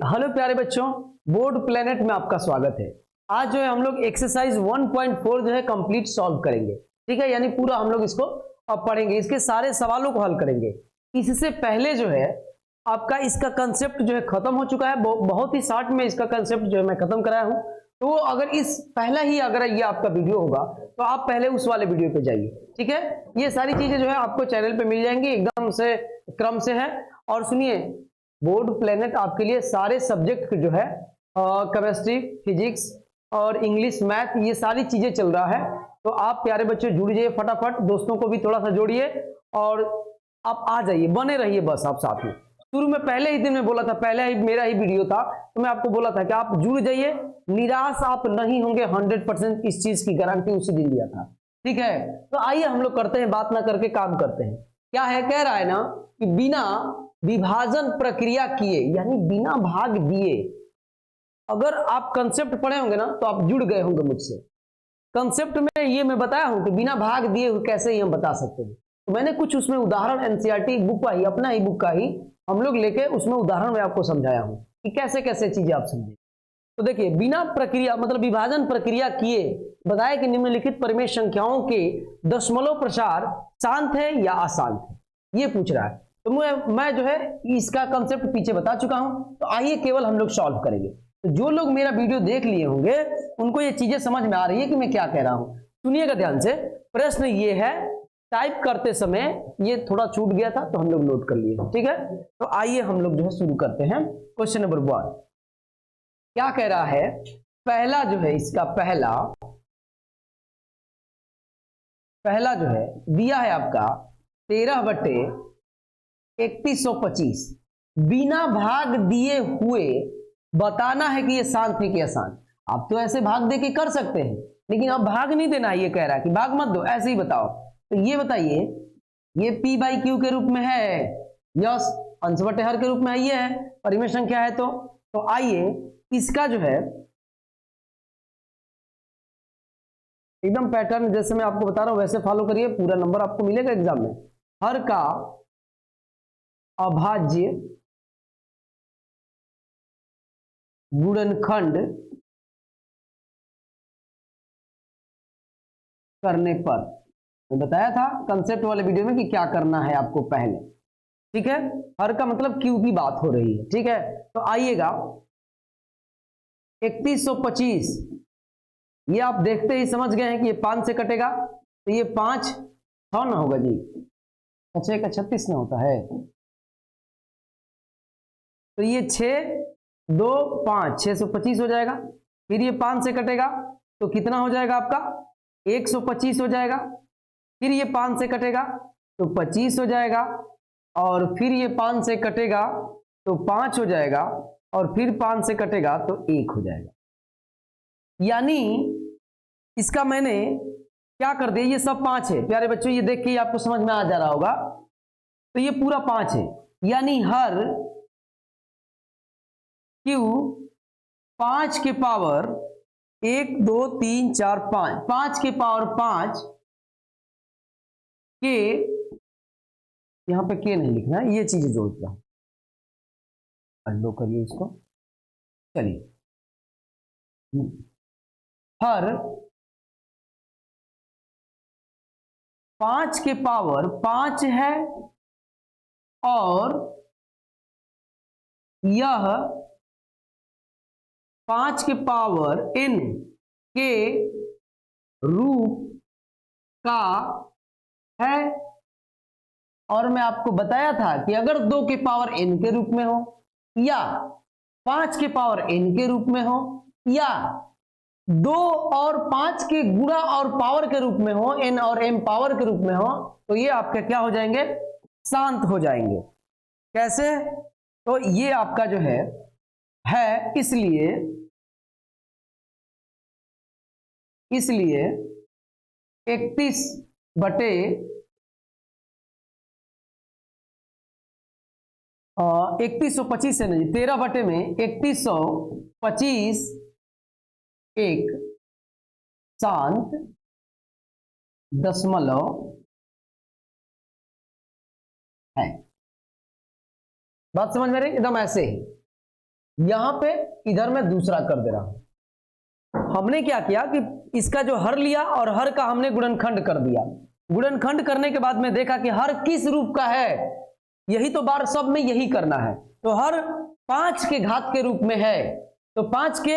Hello प्यारे बच्चों, board planet में आपका स्वागत है। आज जो है हम लोग एक्सरसाइज 1.4 जो है कंप्लीट सॉल्व करेंगे। ठीक है, यानी पूरा हम लोग इसको अब पढ़ेंगे, इसके सारे सवालों को हल करेंगे। इससे पहले जो है आपका इसका कंसेप्ट जो है खत्म हो चुका है, बहुत ही शॉर्ट में इसका कंसेप्ट जो है मैं खत्म कराया हूं। तो अगर इस पहला ही अगर ये आपका वीडियो होगा तो आप पहले उस वाले वीडियो पे जाइए। ठीक है, ये सारी चीजें जो है आपको चैनल पे मिल जाएंगी, एकदम से क्रम से है। और सुनिए, बोर्ड प्लेनेट आपके लिए सारे सब्जेक्ट जो है केमिस्ट्री, फिजिक्स और इंग्लिश, मैथ, ये सारी चीजें चल रहा है। तो आप प्यारे बच्चे जुड़ जाइए फटाफट, दोस्तों को भी थोड़ा सा जोड़िए और आप आ जाइए, बने रहिए बस आप साथ में। शुरू में पहले ही दिन में बोला था, पहले ही मेरा ही वीडियो था, तो मैं आपको बोला था कि आप जुड़ जाइए, निराश आप नहीं होंगे, 100% इस चीज की गारंटी उसी दिन दिया था। ठीक है, तो आइए हम लोग करते हैं, बात ना करके काम करते हैं। क्या है, कह रहा है ना कि बिना विभाजन प्रक्रिया किए, यानी बिना भाग दिए, अगर आप कंसेप्ट पढ़े होंगे ना तो आप जुड़ गए होंगे मुझसे। कंसेप्ट में ये मैं बताया हूं कि बिना भाग दिए कैसे ही हम बता सकते हैं। तो मैंने कुछ उसमें उदाहरण एनसीईआरटी बुक का ही, अपना ही बुक का ही हम लोग लेके उसमें उदाहरण में आपको समझाया हूं कि कैसे कैसे चीजें आप समझें। तो देखिए, बिना प्रक्रिया मतलब विभाजन प्रक्रिया किए बताया कि निम्नलिखित परिमेय संख्याओं के दशमलव प्रसार शांत है या अशांत है, ये पूछ रहा है। तो मैं जो है इसका कंसेप्ट पीछे बता चुका हूं। तो आइए केवल हम लोग सॉल्व करेंगे। तो जो लोग मेरा वीडियो देख लिए होंगे उनको ये चीजें समझ में आ रही है कि मैं क्या कह रहा हूं। सुनिएगा ध्यान से। प्रश्न ये है, टाइप करते समय ये थोड़ा छूट गया था तो हम लोग नोट कर लिए। ठीक है, तो आइए हम लोग जो है शुरू करते हैं। क्वेश्चन नंबर 1 क्या कह रहा है? पहला जो है इसका पहला जो है दिया है आपका 13/3125, बिना भाग दिए हुए बताना है कि ये शांत है कि अशांत। आप तो ऐसे भाग दे के कर सकते हैं, लेकिन अब भाग नहीं देना है। ये कह रहा है कि भाग मत दो, ऐसे ही बताओ। तो ये बताइए, ये P/Q के रूप में है, यस, अंश बटे हर के रूप में ये है, परिमेय संख्या है। तो आइए इसका जो है एकदम पैटर्न जैसे मैं आपको बता रहा हूं वैसे फॉलो करिए, पूरा नंबर आपको मिलेगा एग्जाम में। हर का अभाज्य गुणनखंड करने पर, मैं बताया था कंसेप्ट वाले वीडियो में कि क्या करना है आपको पहले। ठीक है, हर का मतलब क्यू की बात हो रही है। ठीक है, तो आइएगा 3125, ये आप देखते ही समझ गए हैं कि ये 5 से कटेगा, तो ये 5 6 ना होगा जी, 6 का 36 ना होता है, तो ये 6 2 5 625 हो जाएगा। फिर ये 5 से कटेगा तो कितना हो जाएगा आपका? 125 हो जाएगा। फिर ये 5 से कटेगा तो 25 हो जाएगा, और फिर ये 5 से कटेगा तो 5 हो जाएगा, और फिर 5 से कटेगा तो 1 हो जाएगा। यानी इसका मैंने क्या कर दिया, ये सब 5 है प्यारे बच्चों, ये देख के ही आपको समझ में आ जा रहा होगा। तो ये पूरा 5 है, यानी हर Q 5 के पावर 1 2 3 4 5, 5 के पावर 5 के, यहां पे के नहीं लिखना है, ये चीजें जोड़ता हूं, अंडो करिए इसको। चलिए, हर 5 के पावर 5 है, और यह 5 के पावर n के रूप का है। और मैं आपको बताया था कि अगर 2 के पावर n के रूप में हो, या 5 के पावर n के रूप में हो, या 2 और 5 के गुणा और पावर के रूप में हो, n और m पावर के रूप में हो, तो ये आपके क्या हो जाएंगे? शांत हो जाएंगे। कैसे? तो ये आपका जो है इसलिए 31/25 से नहीं, 13 बटे में 3125 एक शांत दशमलव है। बात समझ में रही? एकदम ऐसे ही यहां पे इधर मैं दूसरा कर दे रहा हूं। हमने क्या किया कि इसका जो हर लिया और हर का हमने गुणनखंड कर दिया। गुणनखंड करने के बाद में देखा कि हर किस रूप का है, यही तो बार सब में यही करना है। तो हर 5 के घात के रूप में है, तो 5 के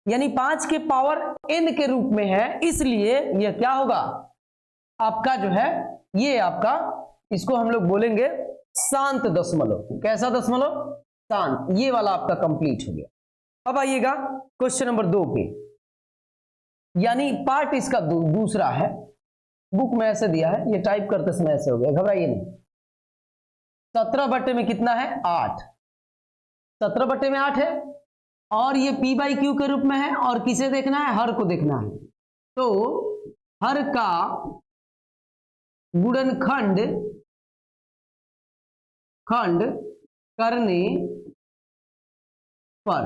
यानी 5 के पावर n के रूप में है, इसलिए यह क्या होगा आपका जो है, ये आपका, इसको हम लोग बोलेंगे शांत दशमलव। कैसा दशमलव? शांत। ये वाला आपका कंप्लीट हो गया। अब आइएगा क्वेश्चन नंबर 2 पे, यानी पार्ट इसका दूसरा है। बुक में ऐसे दिया है, ये टाइप करते समय ऐसे हो गया, घबराइए नहीं। 17 बटे में कितना है? 8। 17 बटे में 8 है, और ये P बाई क्यू के रूप में है, और किसे देखना है? हर को देखना है। तो हर का गुणनखंड करने पर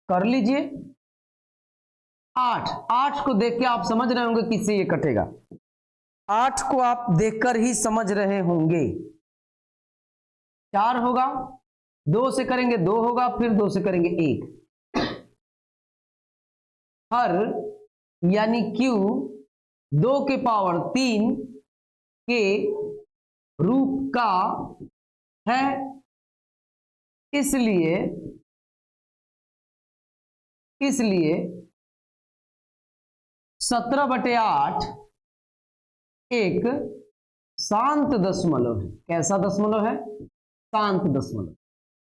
कर लीजिए 8 को देख के आप समझ रहे होंगे किससे ये कटेगा। 8 को आप देखकर ही समझ रहे होंगे। 4 होगा, 2 से करेंगे 2 होगा, फिर 2 से करेंगे 1। हर यानी Q 2 के पावर 3 के रूप का है, इसलिए 17 बटे 8 एक शांत दशमलव है। कैसा दशमलव है? शांत दशमलव।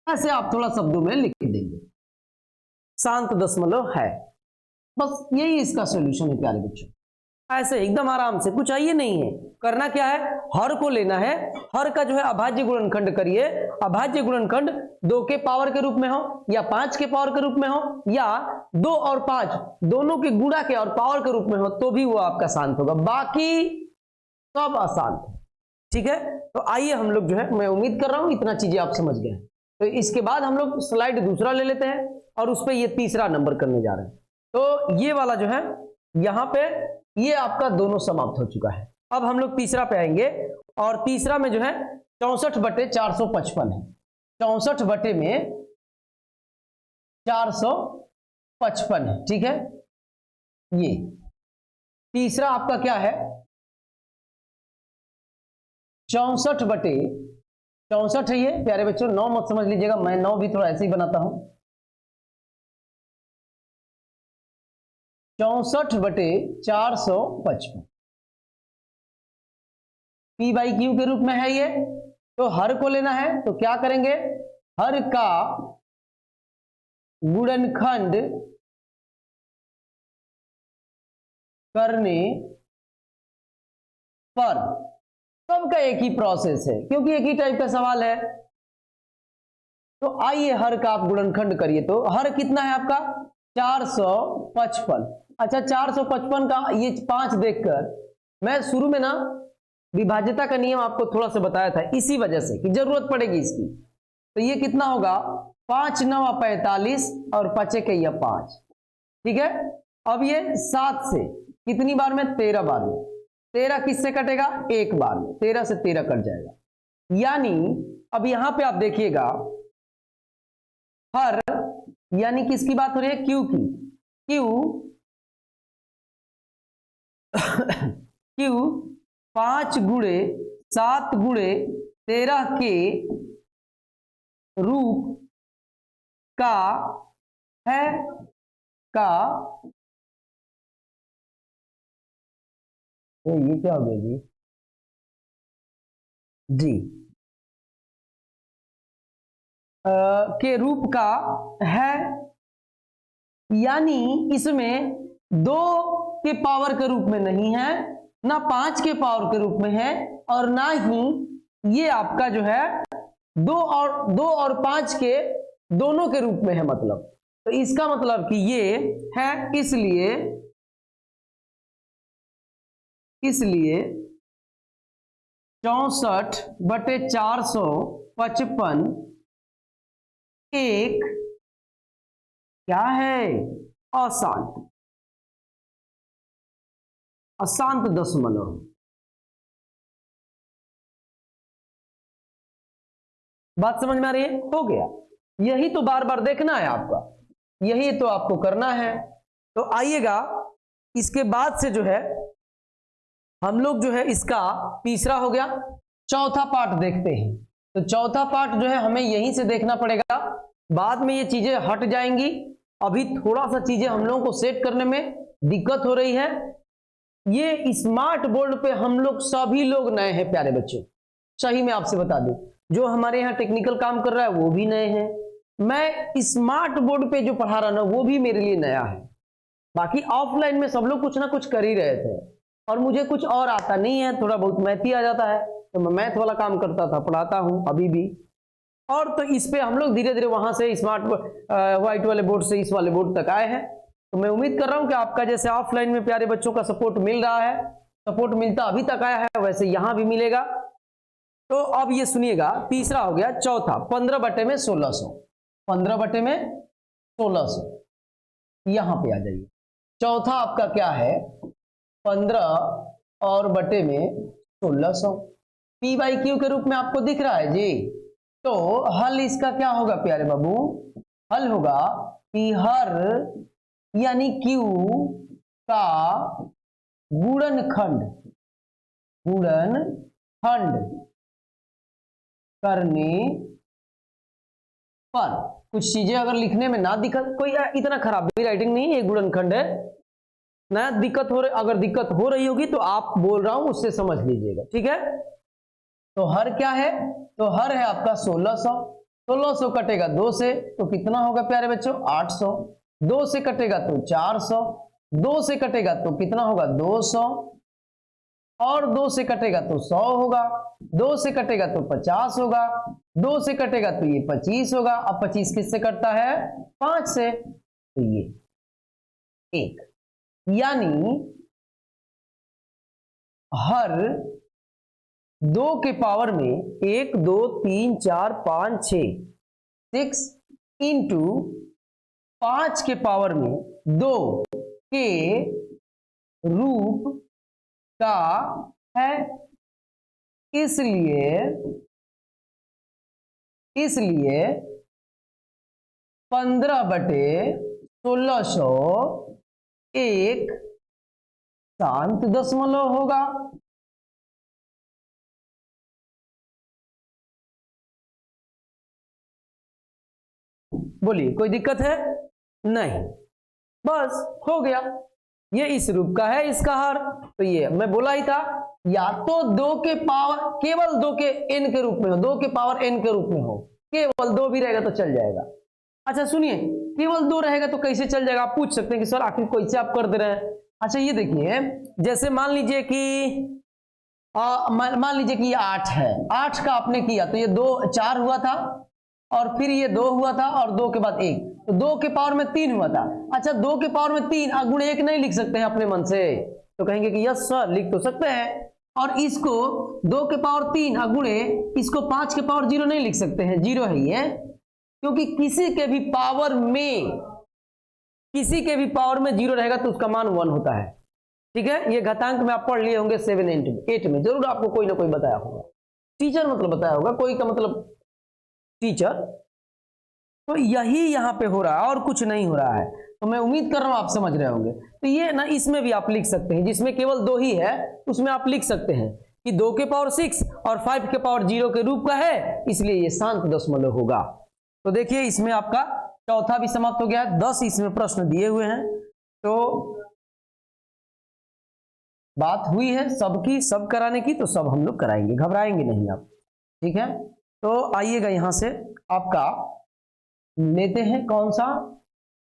ऐसे आप थोड़ा शब्दों में लिख देंगे, शांत दशमलव है। बस यही इसका सॉल्यूशन है प्यारे बच्चों। ऐसे एकदम आराम से, कुछ चाहिए नहीं है। करना क्या है? हर को लेना है, हर का जो है अभाज्य गुणनखंड करिए। अभाज्य गुणनखंड 2 के पावर के रूप में हो, या 5 के पावर के रूप में हो, या 2 और 5 दोनों के गुणा के और पावर के रूप में हो, तो भी वो आपका शांत होगा। बाकी सब अशांत है। ठीक है, तो आइए हम लोग जो है, मैं उम्मीद कर रहा हूं इतना चीजें आप समझ गए हैं। तो इसके बाद हम लोग स्लाइड दूसरा ले लेते हैं, और उस पर ये तीसरा नंबर करने जा रहे हैं। तो ये वाला जो है, यहां पे ये आपका दोनों समाप्त हो चुका है। अब हम लोग तीसरा पे आएंगे, और तीसरा में जो है 64 बटे 455 है। 64 बटे में 455 है। ठीक है, ये तीसरा आपका क्या है? 64 बटे 64 है ये प्यारे बच्चों। 9 मत समझ लीजिएगा, मैं 9 भी थोड़ा ऐसे ही बनाता हूं। 64 बटे 455 P बाई क्यू के रूप में है ये। तो हर को लेना है, तो क्या करेंगे? हर का गुणनखंड करने पर। सबका एक ही प्रोसेस है, क्योंकि एक ही टाइप का सवाल है। तो आइए हर का आप गुणनखंड करिए। तो हर कितना है आपका? 455। अच्छा, 455 का ये 5 देखकर मैं शुरू में ना विभाज्यता का नियम आपको थोड़ा सा बताया था, इसी वजह से कि जरूरत पड़ेगी इसकी। तो ये कितना होगा? 5 9 45 और 5 के 5। ठीक है, अब ये 7 से कितनी बार में? 13 बार में। 13 किससे कटेगा? एक बार में। 13 से 13 कट जाएगा। यानी अब यहां पे आप देखिएगा, हर यानी किसकी बात हो रही है? क्यू की। क्यू 5 गुणे 7 गुणे 13 के रूप का है का। तो ये क्या हो गया जी? जी के रूप का है, यानी इसमें 2 के पावर के रूप में नहीं है, ना 5 के पावर के रूप में है, और ना ही ये आपका जो है 2 और 5 के दोनों के रूप में है। मतलब तो इसका मतलब कि ये है, इसलिए 64 बटे 455 एक क्या है? अशांत दशमलव। बात समझ में आ रही है? हो गया। यही तो बार बार देखना है आपका, यही तो आपको करना है। तो आइएगा इसके बाद से जो है हम लोग जो है इसका तीसरा हो गया, चौथा पार्ट देखते हैं। तो चौथा पार्ट जो है हमें यहीं से देखना पड़ेगा, बाद में ये चीजें हट जाएंगी। अभी थोड़ा सा चीजें हम लोगों को सेट करने में दिक्कत हो रही है। ये स्मार्ट बोर्ड पे हम लोग सभी लोग नए हैं प्यारे बच्चों, सही में आपसे बता दूं, जो हमारे यहाँ टेक्निकल काम कर रहा है वो भी नए हैं। मैं स्मार्ट बोर्ड पे जो पढ़ा रहा ना वो भी मेरे लिए नया है। बाकी ऑफलाइन में सब लोग कुछ ना कुछ कर ही रहे थे और मुझे कुछ और आता नहीं है, थोड़ा बहुत मैथ ही आ जाता है, तो मैं मैथ वाला काम करता था, पढ़ाता हूं अभी भी। और तो इस पे हम लोग धीरे धीरे वहां से स्मार्ट व्हाइट वाले बोर्ड से इस वाले बोर्ड तक आए हैं। तो मैं उम्मीद कर रहा हूं कि आपका जैसे ऑफलाइन में प्यारे बच्चों का सपोर्ट मिल रहा है, सपोर्ट मिलता अभी तक आया है, वैसे यहां भी मिलेगा। तो अब ये सुनिएगा, तीसरा हो गया चौथा, 15 बटे में 1600, 15 बटे में 1600, यहां पे आ जाइए। चौथा आपका क्या है, 15 और बटे में 1600, पी बाई क्यू के रूप में आपको दिख रहा है जी। तो हल इसका क्या होगा प्यारे बाबू, हल होगा कि हर यानी क्यू का गुणनखंड, गुणनखंड करने पर, कुछ चीजें अगर लिखने में ना दिक्कत, कोई इतना खराब भी राइटिंग नहीं है, गुणनखंड है ना, दिक्कत हो रही, अगर दिक्कत हो रही होगी तो आप बोल रहा हूं उससे समझ लीजिएगा, ठीक है। तो हर क्या है, तो हर है आपका 1600, 1600 कटेगा 2 से तो कितना होगा प्यारे बच्चों, 800, 2 से कटेगा तो 400, 2 से कटेगा तो कितना होगा 200, और 2 से कटेगा तो 100 होगा, 2 से कटेगा तो 50 होगा, 2 से कटेगा तो ये 25 होगा। अब 25 किससे कटता है, 5 से, तो ये 1, यानी हर 2 के पावर में 1 2 3 4 5 6 6 इंटू 5 के पावर में 2 के रूप का है, इसलिए 15 बटे 1600 एक शांत दशमलव होगा। बोलिए कोई दिक्कत है, नहीं, बस हो गया। ये इस रूप का है इसका हर, तो ये मैं बोला ही था, या तो 2 के पावर, केवल 2 के n के रूप में हो, 2 के पावर n के रूप में हो, केवल 2 भी रहेगा तो चल जाएगा। अच्छा सुनिए, केवल 2 रहेगा तो कैसे चल जाएगा, आप पूछ सकते हैं कि सर आखिर कैसे आप कर दे रहे हैं। अच्छा ये देखिए, जैसे मान लीजिए कि मान लीजिए कि ये 8 है, 8 का आपने किया तो ये 2 4 हुआ था, और फिर ये 2 हुआ था, और 2 के बाद 1, तो 2 के पावर में 3 हुआ था। अच्छा 2 के पावर में 3 गुणे 1 नहीं लिख सकते हैं अपने मन से, तो कहेंगे कि यस सर लिख तो सकते हैं। और इसको 2 के पावर 3 गुणे इसको 5 के पावर 0 नहीं लिख सकते हैं, 0 है ये, क्योंकि किसी के भी पावर में 0 रहेगा तो उसका मान 1 होता है, ठीक है। ये घातांक में आप पढ़ लिए होंगे 7 8 में, जरूर आपको कोई ना कोई बताया होगा, टीचर मतलब बताया होगा, कोई का मतलब टीचर। तो यही यहां पे हो रहा है और कुछ नहीं हो रहा है, तो मैं उम्मीद कर रहा हूं आप समझ रहे होंगे। तो ये ना इसमें भी आप लिख सकते हैं, जिसमें केवल 2 ही है उसमें आप लिख सकते हैं कि 2 के पावर 6 और 5 के पावर 0 के रूप का है, इसलिए ये शांत दशमलव होगा। तो देखिए इसमें आपका चौथा भी समाप्त हो गया, 10 इसमें प्रश्न दिए हुए हैं। तो बात हुई है सबकी, सब कराने की, तो सब हम लोग कराएंगे, घबराएंगे नहीं आप, ठीक है। तो आइएगा यहां से आपका लेते हैं कौन सा,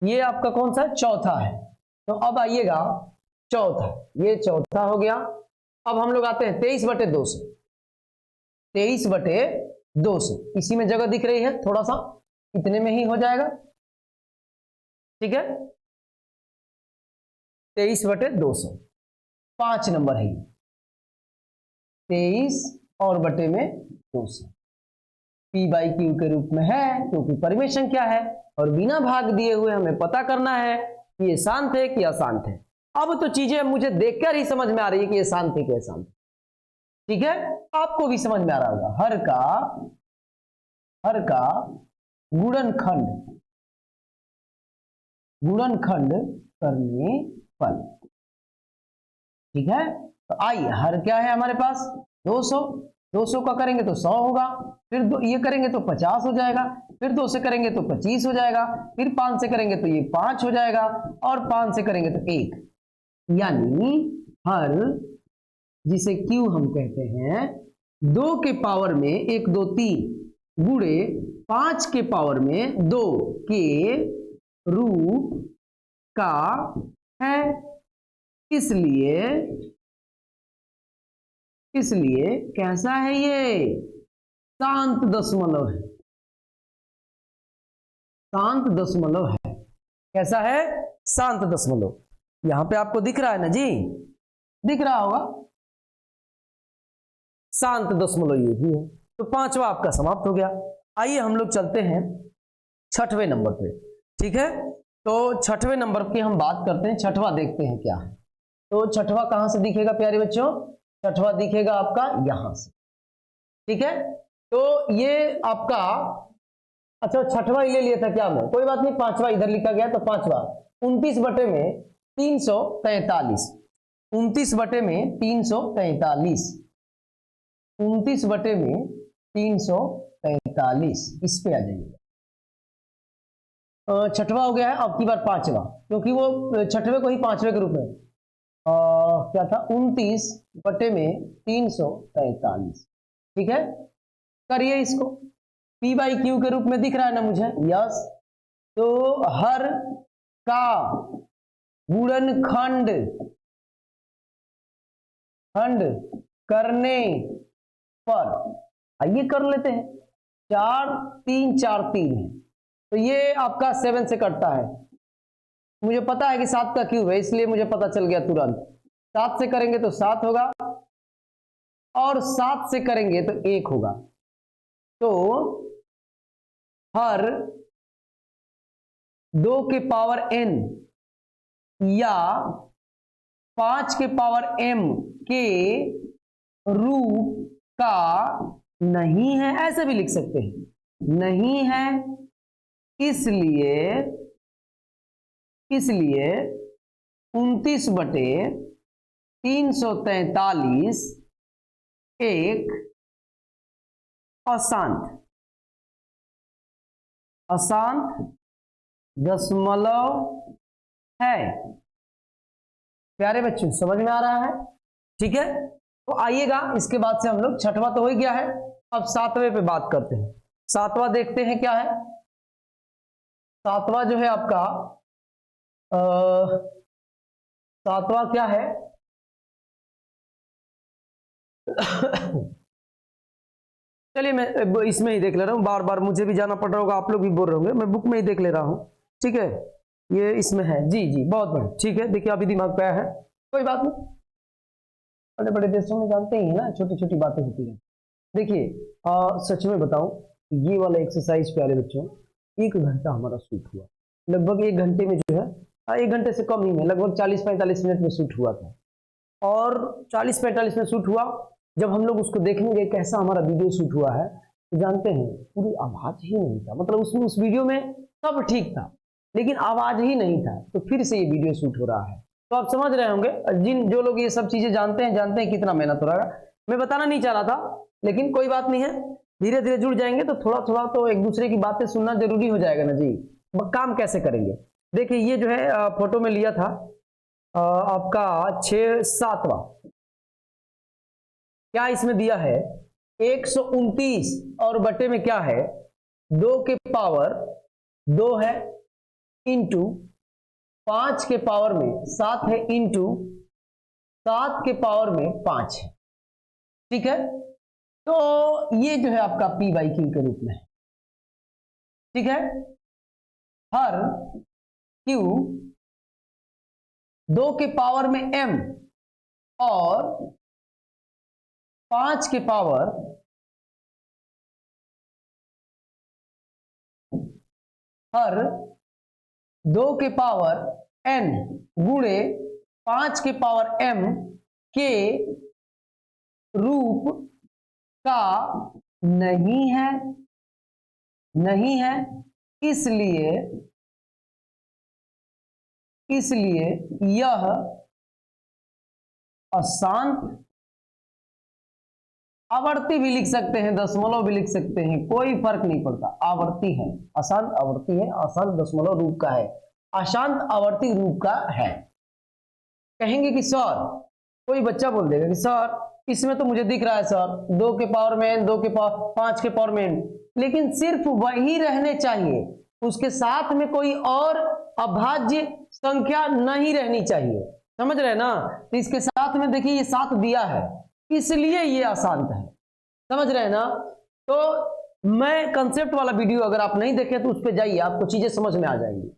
ये आपका कौन सा चौथा है। तो अब आइएगा चौथा, ये चौथा हो गया। अब हम लोग आते हैं 23 बटे 200, 23 बटे 200, इसी में जगह दिख रही है, थोड़ा सा इतने में ही हो जाएगा, ठीक है। 23 बटे 200 5 नंबर है, 23 और बटे में 200 पी बाई क्यू के रूप में है, क्योंकि परिमेय संख्या है और बिना भाग दिए हुए हमें पता करना है कि ये शांत है कि अशांत है। अब तो चीजें मुझे देखकर ही समझ में आ रही है कि ये शांत है कि अशांत, ठीक है। आपको भी समझ में आ रहा होगा, हर का गुणनखंड, गुणनखंड करने पर। ठीक है, तो आइए हर क्या है हमारे पास 200, 200 का करेंगे तो 100 होगा, फिर ये करेंगे तो 50 हो जाएगा, फिर 2 से करेंगे तो 25 हो जाएगा, फिर 5 से करेंगे तो ये 5 हो जाएगा, और 5 से करेंगे तो 1। यानी हर, जिसे Q हम कहते हैं, 2 के पावर में 1 2 3 गुणे 5 के पावर में 2 के रूप का है। इसलिए कैसा है ये? शांत दशमलव है, शांत दशमलव है। कैसा है? शांत दशमलव। यहां पे आपको दिख रहा है ना जी, दिख रहा होगा, शांत दशमलव ये ही है। तो 5वां आपका समाप्त हो गया। आइए हम लोग चलते हैं 6वें नंबर पे। ठीक है, तो 6वें नंबर की हम बात करते हैं। 6वां देखते हैं क्या है। तो 6वां कहां से दिखेगा प्यारे बच्चों? 6वां दिखेगा आपका यहां से। ठीक है, तो ये आपका, अच्छा 6वां ही ले लिया था क्या मैं? कोई बात नहीं, 5वां इधर लिखा गया तो 5वां 29 बटे में 343, 29 बटे में 343, 29 बटे में 343, इस पे आ जाइएगा। 6वां हो गया है, अब की बार 5वां, क्योंकि वो 6वें को ही 5वें के रूप में क्या था, 29 बटे में 343। ठीक है, करिए इसको, P बाई क्यू के रूप में दिख रहा है ना मुझे? यस। तो हर का गुणनखंड खंड करने पर, आइए कर लेते हैं। 4 3 4 3 है, तो ये आपका 7 से कटता है। मुझे पता है कि 7 का क्यूब है, इसलिए मुझे पता चल गया तुरंत। 7 से करेंगे तो 7 होगा, और 7 से करेंगे तो 1 होगा। तो हर 2 के पावर n या 5 के पावर m के रूप का नहीं है, ऐसे भी लिख सकते हैं, नहीं है। इसलिए 29 बटे 343 एक अशांत दशमलव है। प्यारे बच्चों, समझ में आ रहा है? ठीक है, तो आइएगा, इसके बाद से हम लोग 6वां तो हो ही गया है, अब 7वें पे बात करते हैं। 7वां देखते हैं क्या है। 7वां जो है आपका 7वां क्या है? चलिए मैं इसमें ही देख ले रहा हूँ, बार बार मुझे भी जाना पड़ रहा होगा, आप लोग भी बोल रहे होंगे, मैं बुक में ही देख ले रहा हूँ। ठीक है, ये इसमें है जी जी, बहुत बढ़िया। ठीक है, देखिए अभी दिमाग पे आया है, कोई बात नहीं, बड़े बड़े देशों में जानते ही है ना, छोटी छोटी बातें होती हैं। देखिए सच में बताऊं, ये वाला एक्सरसाइज प्यारे बच्चों 1 घंटा हमारा शूट हुआ, लगभग 1 घंटे में जो है, 1 घंटे से कम ही में, लगभग 40-45 मिनट में शूट हुआ था। और 40-45 में शूट हुआ, जब हम लोग उसको देखने गए कैसा हमारा वीडियो शूट हुआ है, तो जानते हैं पूरी आवाज ही नहीं था, मतलब उसमें उस वीडियो में सब ठीक था लेकिन आवाज ही नहीं था। तो फिर से ये वीडियो शूट हो रहा है, तो आप समझ रहे होंगे, जो लोग ये सब चीजें जानते हैं कितना मेहनत हो रहा है। मैं बताना नहीं चाह रहा था, लेकिन कोई बात नहीं है, धीरे धीरे जुड़ जाएंगे तो थोड़ा थोड़ा तो एक दूसरे की बातें सुनना जरूरी हो जाएगा ना जी। काम कैसे करेंगे? देखिए ये जो है फोटो में लिया था आपका 6-7वां, क्या इसमें दिया है 129, और बटे में क्या है 2 के पावर 2 है, इंटू 5 के पावर में 7 है, इंटू 7 के पावर में 5 है। ठीक है, तो ये जो है आपका P बाई क्यू के रूप में है। ठीक है, हर Q 2 के पावर में M और 5 के पावर हर 2 के पावर n गुणे 5 के पावर m के रूप का नहीं है। नहीं है, इसलिए यह अशांत आवर्ती भी लिख सकते हैं, दशमलव भी लिख सकते हैं, कोई फर्क नहीं पड़ता। आवर्ती है, अशांत आवर्ती है, अशांत दशमलव रूप का है, अशांत आवर्ती रूप का है। कहेंगे कि सर, कोई बच्चा बोल देगा कि सर इसमें तो मुझे दिख रहा है सर 2 के पावर में n, 2 के पावर 5 के पावर में n, लेकिन सिर्फ वही रहने चाहिए, उसके साथ में कोई और अभाज्य संख्या नहीं रहनी चाहिए। समझ रहे ना? तो इसके साथ में देखिए ये 7 दिया है, इसलिए ये अशांत है। समझ रहे हैं ना? तो मैं कंसेप्ट वाला वीडियो अगर आप नहीं देखे तो उस पर जाइए, आपको चीजें समझ में आ जाएंगी।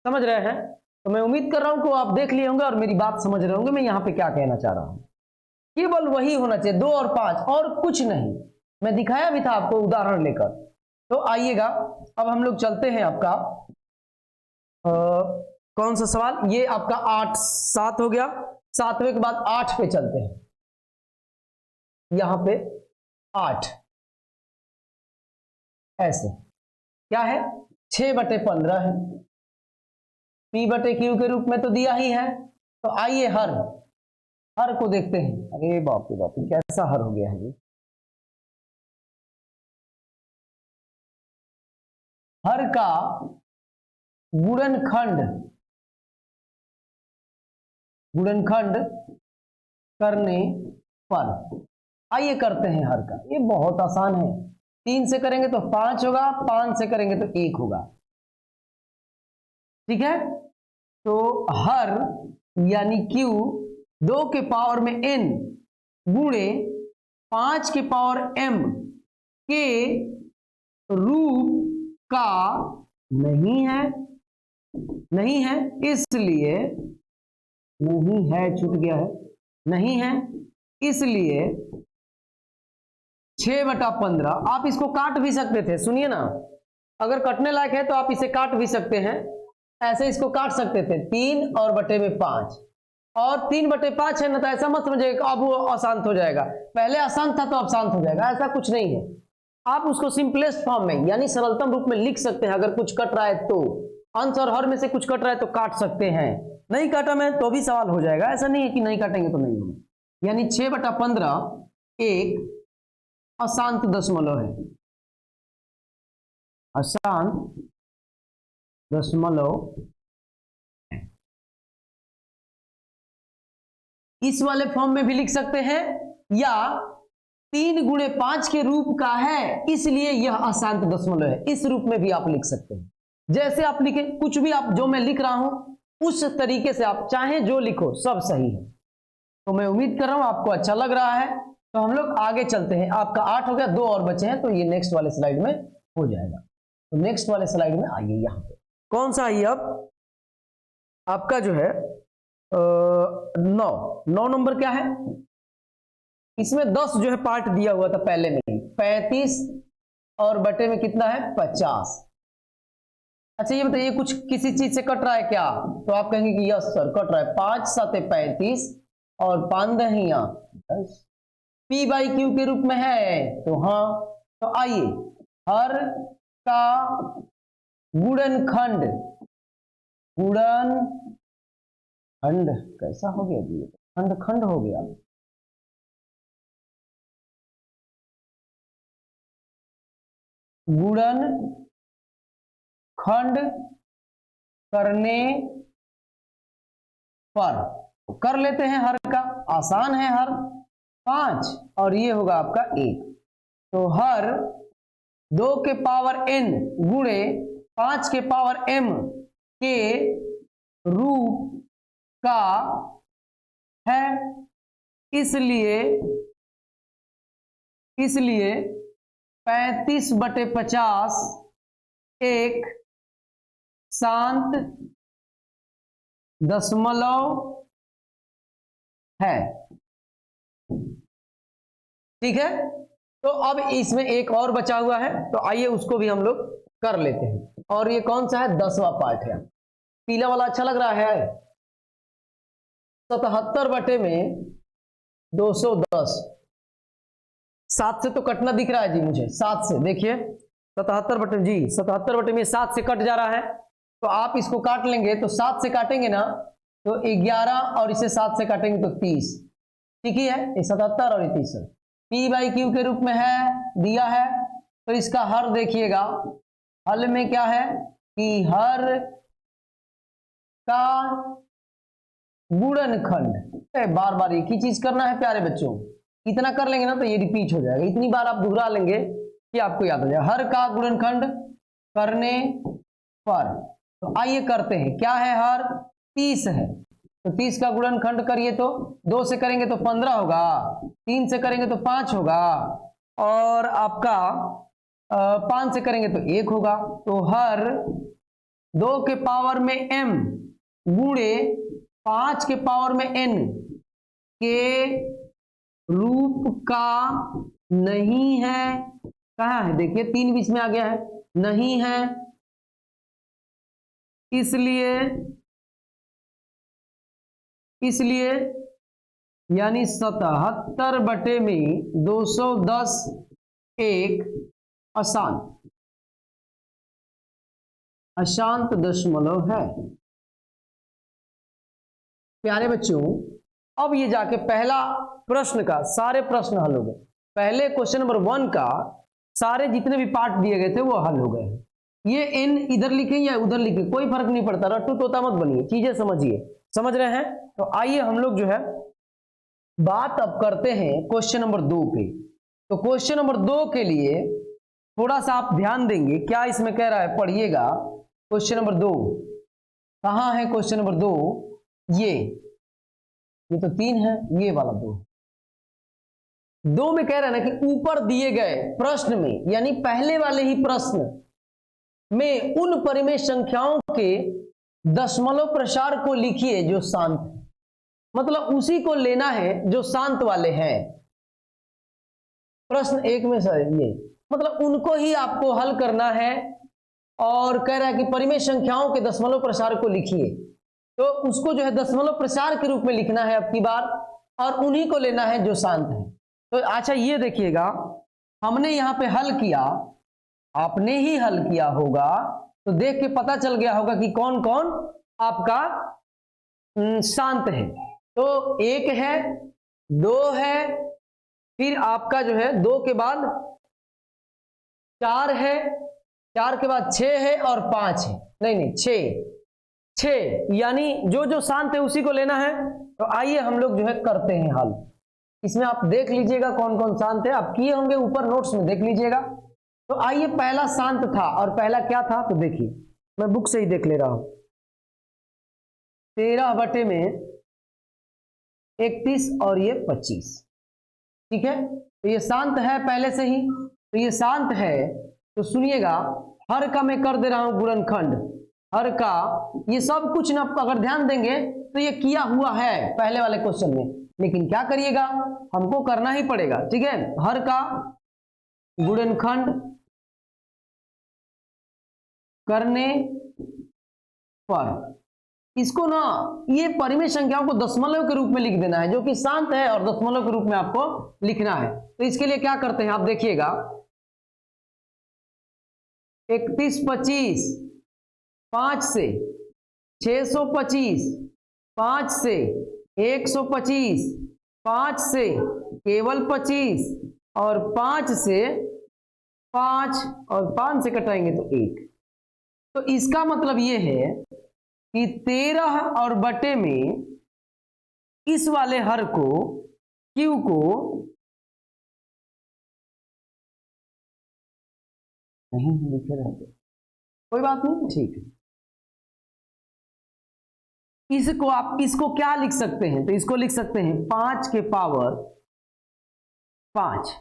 समझ रहे हैं? तो मैं उम्मीद कर रहा हूं कि आप देख लिए होंगे और मेरी बात समझ रहे होंगे मैं यहां पे क्या कहना चाह रहा हूं। केवल वही होना चाहिए, 2 और 5 और कुछ नहीं। मैं दिखाया भी था आपको उदाहरण लेकर। तो आइएगा अब हम लोग चलते हैं आपका कौन सा सवाल, ये आपका 8 7 हो गया। 7वें के बाद 8 पे चलते हैं। यहां पे 8 ऐसे क्या है, 6/15 है, P/Q के रूप में तो दिया ही है। तो आइए हर को देखते हैं। अरे बाप रे बाप, कैसा हर हो गया है ये। हर का गुणनखंड करने पर, आइए करते हैं हर का। ये बहुत आसान है। 3 से करेंगे तो 5 होगा, 5 से करेंगे तो 1 होगा। ठीक है? तो हर यानी Q 2 के पावर में n गुणे 5 के पावर m के रूप का नहीं है, इसलिए नहीं है, छूट गया है, नहीं है, इसलिए 6/15। आप इसको काट भी सकते थे, सुनिए ना, अगर कटने लायक है तो आप इसे काट भी सकते हैं। ऐसे इसको काट सकते थे 3 और बटे में 5, और 3/5 है ना, तो ऐसा मत समझिएगा अब वो अशांत हो जाएगा। पहले अशांत था तो अब शांत हो जाएगा, ऐसा कुछ नहीं है। आप उसको सिंपलेस्ट फॉर्म में यानी सरलतम रूप में लिख सकते हैं। अगर कुछ कट रहा है तो अंश और हर में से कुछ कट रहा है तो काट सकते हैं, नहीं काटा मैं तो भी सवाल हो जाएगा। ऐसा नहीं है कि नहीं काटेंगे तो नहीं होगा। यानी 6/15 एक अशांत दशमलव है, अशांत दशमलव। इस वाले फॉर्म में भी लिख सकते हैं, या 3 गुणे 5 के रूप का है इसलिए यह अशांत दशमलव है, इस रूप में भी आप लिख सकते हैं। जैसे आप लिखे, कुछ भी आप जो मैं लिख रहा हूं उस तरीके से आप चाहें जो लिखो सब सही है। तो मैं उम्मीद कर रहा हूं आपको अच्छा लग रहा है। तो हम लोग आगे चलते हैं। आपका 8 हो गया, 2 और बचे हैं, तो ये नेक्स्ट वाले स्लाइड में हो जाएगा। तो नेक्स्ट वाले स्लाइड में आइए, यहां पे कौन सा आइए, अब आपका जो है 9 नंबर क्या है, इसमें 10 जो है पार्ट दिया हुआ था पहले में ही, 35 और बटे में कितना है 50। अच्छा ये बताइए कुछ किसी चीज से कट रहा है क्या? तो आप कहेंगे कि यस सर कट रहा है, 5 7 35 और 5 दहिया 10, P/Q के रूप में है तो हाँ। तो आइए हर का गुणनखंड कैसा हो गया जी, खंड हो गया, गुणनखंड करने पर कर लेते हैं। हर का आसान है, हर 5 और ये होगा आपका 1। तो हर 2 के पावर n गुणे 5 के पावर m के रूप का है, इसलिए 35/50 एक शांत दशमलव है। ठीक है? तो अब इसमें एक और बचा हुआ है, तो आइए उसको भी हम लोग कर लेते हैं। और ये कौन सा है, 10वां पार्ट है। पीला वाला अच्छा लग रहा है, 77 बटे में 210। 7 से तो कटना दिख रहा है जी मुझे, 7 से देखिए 77 बटे जी 77 बटे में 7 से कट जा रहा है, तो आप इसको काट लेंगे तो 7 से काटेंगे ना तो 11 और इसे 7 से काटेंगे तो 30, ठीक ही है, ये 77 और 30 पी बाई क्यू के रूप में है दिया है। तो इसका हर देखिएगा, हल में क्या है कि हर का गुणनखंड, बार बार एक ही चीज करना है प्यारे बच्चों, इतना कर लेंगे ना तो ये रिपीट हो जाएगा, इतनी बार आप दोहरा लेंगे कि आपको याद हो जाएगा। हर का गुणनखंड करने पर, तो आइए करते हैं, क्या है हर 30 है, तो 30 का गुणनखंड करिए तो 2 से करेंगे तो 15 होगा, 3 से करेंगे तो 5 होगा, और आपका 5 से करेंगे तो 1 होगा। तो हर 2 के पावर में m गुणे 5 के पावर में n के रूप का नहीं है, कहाँ है देखिए 3 बीच में आ गया है, नहीं है, इसलिए यानी 77 बटे में 210 एक अशांत दशमलव है। प्यारे बच्चों अब ये जाके पहला प्रश्न का सारे प्रश्न हल हो गए, पहले क्वेश्चन नंबर 1 का सारे जितने भी पार्ट दिए गए थे वो हल हो गए। ये n इधर लिखे या उधर लिखे कोई फर्क नहीं पड़ता, रट्टू तोता मत बनिए, चीजें समझिए, समझ रहे हैं। तो आइए हम लोग जो है बात अब करते हैं क्वेश्चन नंबर 2 पे। तो क्वेश्चन नंबर 2 के लिए थोड़ा सा आप ध्यान देंगे, क्या इसमें कह रहा है पढ़िएगा। क्वेश्चन नंबर 2 कहां है, क्वेश्चन नंबर 2 ये तो 3 है, ये वाला 2 में कह रहा है ना कि ऊपर दिए गए प्रश्न में, यानी पहले वाले ही प्रश्न में उन परिमेय संख्याओं के दशमलव प्रसार को लिखिए जो शांत है, मतलब उसी को लेना है जो शांत वाले हैं। प्रश्न 1 में सर ये मतलब उनको ही आपको हल करना है, और कह रहा है कि परिमेय संख्याओं के दशमलव प्रसार को लिखिए, तो उसको जो है दशमलव प्रसार के रूप में लिखना है अब की बार, और उन्हीं को लेना है जो शांत है। तो अच्छा ये देखिएगा, हमने यहां पे हल किया, आपने ही हल किया होगा, तो देख के पता चल गया होगा कि कौन कौन आपका शांत है। तो 1 है, 2 है, फिर आपका जो है 2 के बाद 4 है, 4 के बाद 6 है और 5 है, नहीं 6 यानी जो जो शांत है उसी को लेना है। तो आइए हम लोग जो है करते हैं हल। इसमें आप देख लीजिएगा कौन कौन शांत है, आप किए होंगे ऊपर नोट्स में देख लीजिएगा। तो आइए पहला शांत था, और पहला क्या था तो देखिए मैं बुक से ही देख ले रहा हूं, 13 बटे में 31 और ये 25, ठीक है। तो ये शांत है पहले से ही, तो ये शांत है। तो सुनिएगा, हर का मैं कर दे रहा हूं गुणनखंड, हर का ये सब कुछ ना अगर ध्यान देंगे तो ये किया हुआ है पहले वाले क्वेश्चन में, लेकिन क्या करिएगा हमको करना ही पड़ेगा, ठीक है। हर का गुणनखंड करने पर इसको ना ये परिमेय संख्याओं को दशमलव के रूप में लिख देना है, जो कि शांत है, और दशमलव के रूप में आपको लिखना है। तो इसके लिए क्या करते हैं आप देखिएगा, 31 25 5 से 625, 5 से 125, 5 से केवल 25, और 5 से 5 और 5 से कटाएंगे तो 1। तो इसका मतलब ये है कि 13 और बटे में इस वाले हर को Q को नहीं लिखे रहते, कोई बात नहीं, ठीक है। इसको आप इसको क्या लिख सकते हैं, तो इसको लिख सकते हैं 5 के पावर 5,